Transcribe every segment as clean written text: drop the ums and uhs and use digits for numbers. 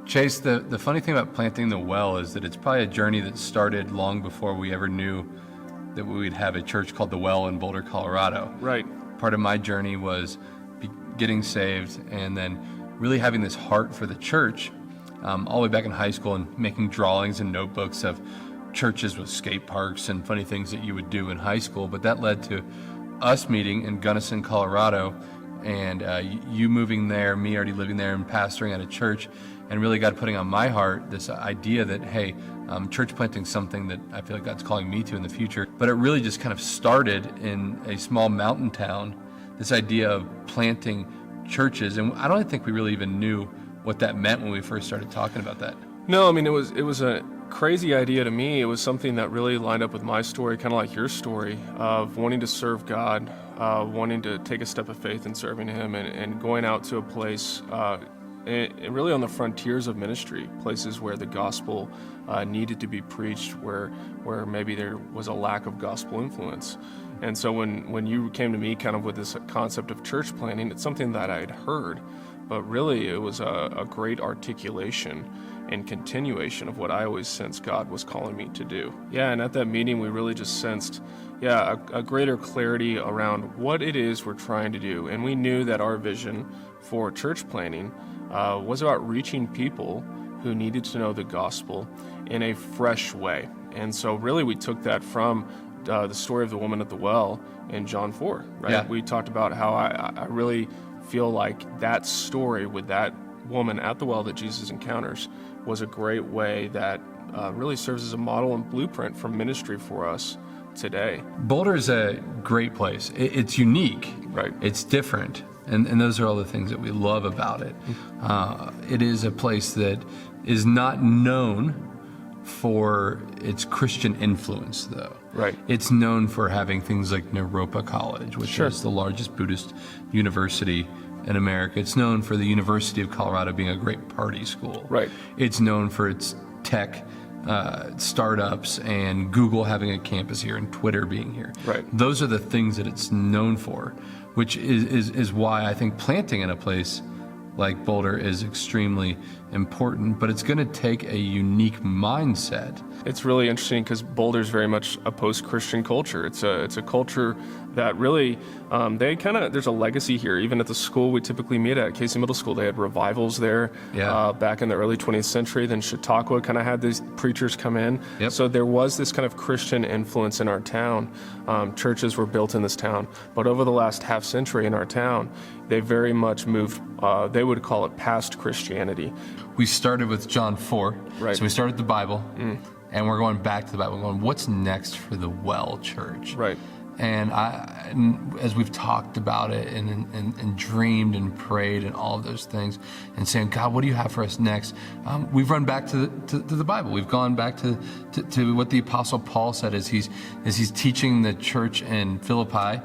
Chase, the funny thing about planting the well is that it's probably a journey that started long before we ever knew that we would have a church called The Well in Boulder, Colorado. Right. Part of my journey was getting saved and then really having this heart for the church all the way back in high school and making drawings and notebooks of churches with skate parks and funny things that you would do in high school. But that led to us meeting in Gunnison, Colorado, and you moving there, me already living there and pastoring at a church, and really God putting on my heart this idea that, hey, church planting is something that I feel like God's calling me to in the future. But it really just kind of started in a small mountain town, this idea of planting churches. And I don't think we really even knew what that meant when we first started talking about that. No, I mean, it was a crazy idea to me. It was something that really lined up with my story, kind of like your story, of wanting to serve God, wanting to take a step of faith in serving Him, and going out to a place really on the frontiers of ministry, places where the gospel needed to be preached, where maybe there was a lack of gospel influence. And so when you came to me kind of with this concept of church planting, it's something that I had heard, but really it was a great articulation and continuation of what I always sensed God was calling me to do. Yeah, and at that meeting we really just sensed a greater clarity around what it is we're trying to do. And we knew that our vision for church planting was about reaching people who needed to know the gospel in a fresh way. And so really we took that from the story of the woman at the well in John 4, right? Yeah. We talked about how I really feel like that story with that woman at the well that Jesus encounters was a great way that really serves as a model and blueprint for ministry for us today. Boulder is a great place. It's unique. Right. It's different. And those are all the things that we love about it. It is a place that is not known for its Christian influence, though. Right. It's known for having things like Naropa College, which Sure. is the largest Buddhist university in America. It's known for the University of Colorado being a great party school. Right. It's known for its tech startups and Google having a campus here and Twitter being here. Right. Those are the things that it's known for, which is why I think planting in a place like Boulder is extremely important, but it's going to take a unique mindset. It's really interesting because Boulder is very much a post-Christian culture. It's a culture that really, there's a legacy here. Even at the school we typically meet at, Casey Middle School, they had revivals there back in the early 20th century. Then Chautauqua kind of had these preachers come in. Yep. So there was this kind of Christian influence in our town. Churches were built in this town. But over the last half century in our town, they very much moved, they would call it past Christianity. We started with John 4. Right. So we started the Bible, and we're going back to the Bible, going, what's next for the Well Church? Right. And as we've talked about it and dreamed and prayed and all of those things and saying, God, what do you have for us next? We've run back to the Bible. We've gone back to what the Apostle Paul said as he's teaching the church in Philippi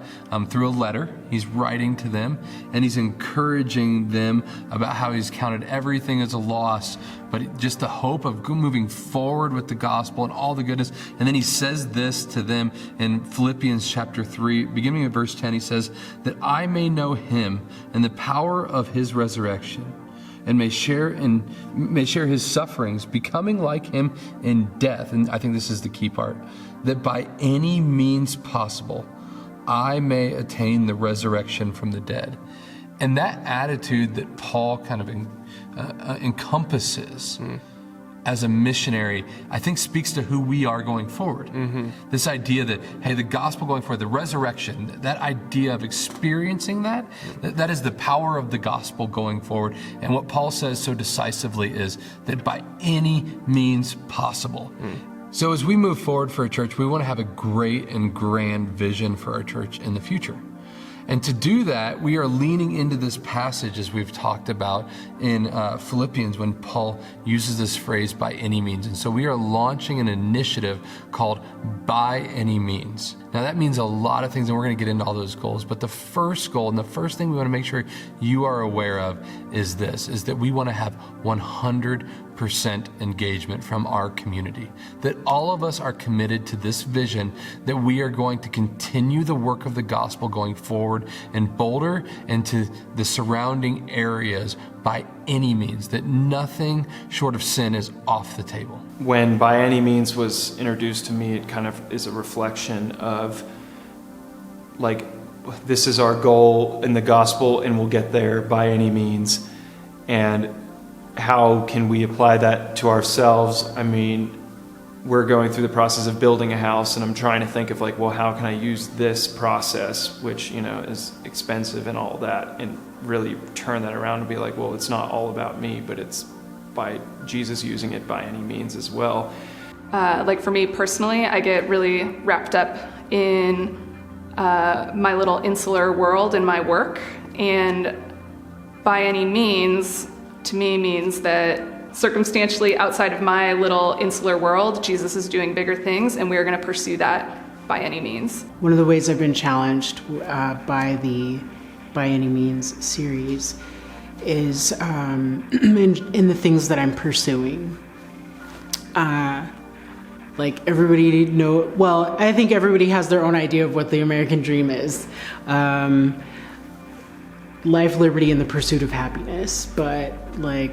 through a letter. He's writing to them and he's encouraging them about how he's counted everything as a loss, but just the hope of moving forward with the gospel and all the goodness. And then he says this to them in Philippians chapter 3, beginning in verse 10, he says, that I may know him and the power of his resurrection, and may share his sufferings, becoming like him in death. And I think this is the key part, that by any means possible, I may attain the resurrection from the dead. And that attitude that Paul kind of encompasses as a missionary, I think speaks to who we are going forward. This idea that, hey, the gospel going forward, the resurrection, that idea of experiencing that is the power of the gospel going forward. And what Paul says so decisively is that by any means possible. So as we move forward for a church, we want to have a great and grand vision for our church in the future. And to do that, we are leaning into this passage as we've talked about in Philippians when Paul uses this phrase, by any means. And so we are launching an initiative called By Any Means. Now that means a lot of things, and we're going to get into all those goals. But the first goal and the first thing we want to make sure you are aware of is this, is that we want to have 100% engagement from our community. That all of us are committed to this vision, that we are going to continue the work of the gospel going forward in Boulder and to the surrounding areas by any means, that nothing short of sin is off the table. When by any means was introduced to me, it kind of is a reflection of like, this is our goal in the gospel and we'll get there by any means. And how can we apply that to ourselves? I mean, we're going through the process of building a house, and I'm trying to think of like, well, how can I use this process, which, you know, is expensive and all that, and really turn that around and be like, well, it's not all about me, but it's by Jesus using it by any means as well. Like for me personally, I get really wrapped up in my little insular world and my work, and by any means to me means that circumstantially outside of my little insular world, Jesus is doing bigger things, and we are going to pursue that by any means. One of the ways I've been challenged by the By Any Means series is in the things that I'm pursuing. Like everybody I think everybody has their own idea of what the American dream is. Life, liberty, and the pursuit of happiness. But like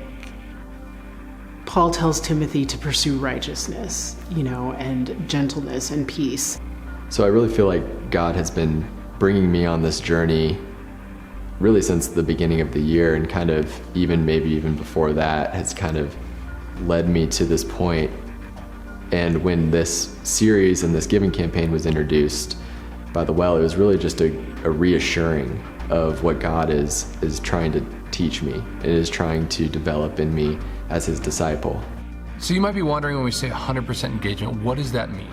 Paul tells Timothy to pursue righteousness, you know, and gentleness and peace. So I really feel like God has been bringing me on this journey really since the beginning of the year, and kind of maybe even before that has kind of led me to this point. And when this series and this giving campaign was introduced by the Well, it was really just a reassuring of what God is trying to teach me and is trying to develop in me as his disciple. So you might be wondering, when we say 100% engagement, what does that mean?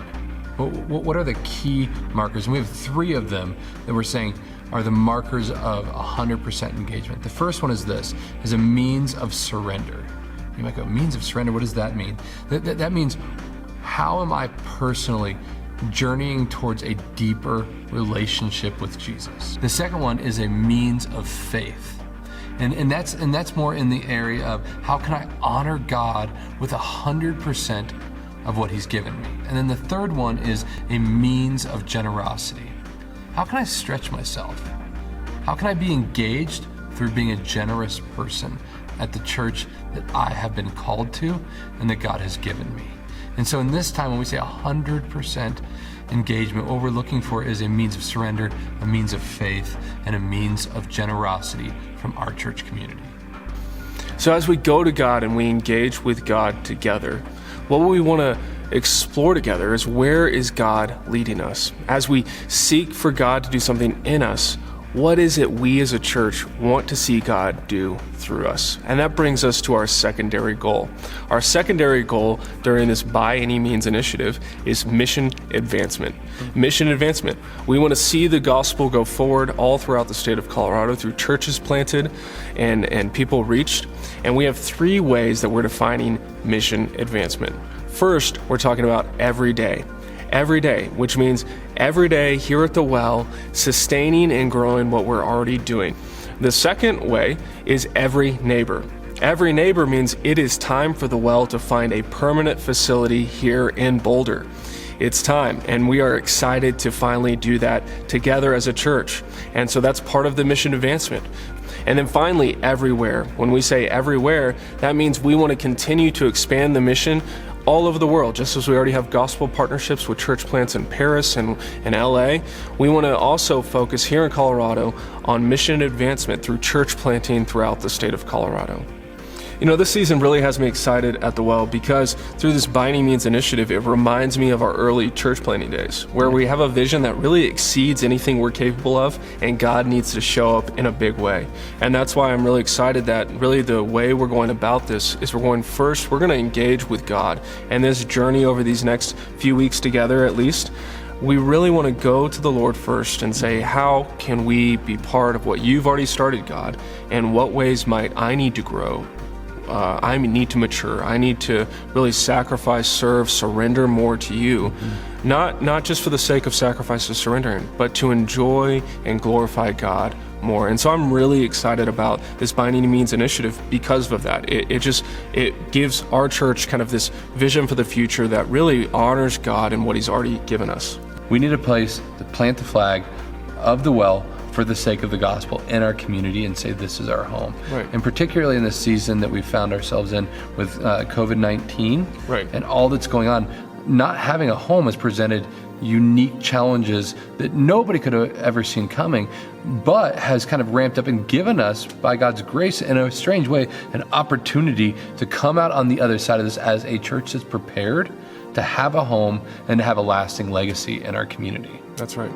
What are the key markers? And we have 3 of them that we're saying are the markers of 100% engagement. The first one is this, is a means of surrender. You might go, means of surrender, what does that mean? That means, how am I personally journeying towards a deeper relationship with Jesus? The second one is a means of faith. And that's more in the area of, how can I honor God with 100% of what he's given me? And then the third one is a means of generosity. How can I stretch myself? How can I be engaged through being a generous person at the church that I have been called to and that God has given me? And so in this time, when we say 100% engagement, what we're looking for is a means of surrender, a means of faith, and a means of generosity from our church community. So as we go to God and we engage with God together, what we want to explore together is, where is God leading us? As we seek for God to do something in us, what is it we as a church want to see God do through us? And that brings us to our secondary goal. Our secondary goal during this By Any Means initiative is mission advancement. Mission advancement. We want to see the gospel go forward all throughout the state of Colorado through churches planted and people reached. And we have 3 ways that we're defining mission advancement. First, we're talking about every day. Every day, which means every day here at the Well, sustaining and growing what we're already doing. The second way is every neighbor. Every neighbor means it is time for the Well to find a permanent facility here in Boulder. It's time, and we are excited to finally do that together as a church. And so that's part of the mission advancement. And then finally, everywhere. When we say everywhere, that means we want to continue to expand the mission all over the world. Just as we already have gospel partnerships with church plants in Paris and LA, we want to also focus here in Colorado on mission advancement through church planting throughout the state of Colorado. You know, this season really has me excited at the Well, because through this By Any Means initiative, it reminds me of our early church planting days, where we have a vision that really exceeds anything we're capable of, and God needs to show up in a big way. And that's why I'm really excited that really the way we're going about this is we're going to engage with God. And this journey over these next few weeks together, at least, we really want to go to the Lord first and say, how can we be part of what you've already started, God? And what ways might I need to grow? I need to mature. I need to really sacrifice, serve, surrender more to you. Not just for the sake of sacrifice and surrendering, but to enjoy and glorify God more. And so I'm really excited about this By Any Means initiative because of that. It gives our church kind of this vision for the future that really honors God and what he's already given us. We need a place to plant the flag of the Well for the sake of the gospel in our community and say this is our home. Right. And particularly in this season that we found ourselves in with COVID-19 Right. and all that's going on, not having a home has presented unique challenges that nobody could have ever seen coming, but has kind of ramped up and given us, by God's grace, in a strange way, an opportunity to come out on the other side of this as a church that's prepared to have a home and to have a lasting legacy in our community. That's right.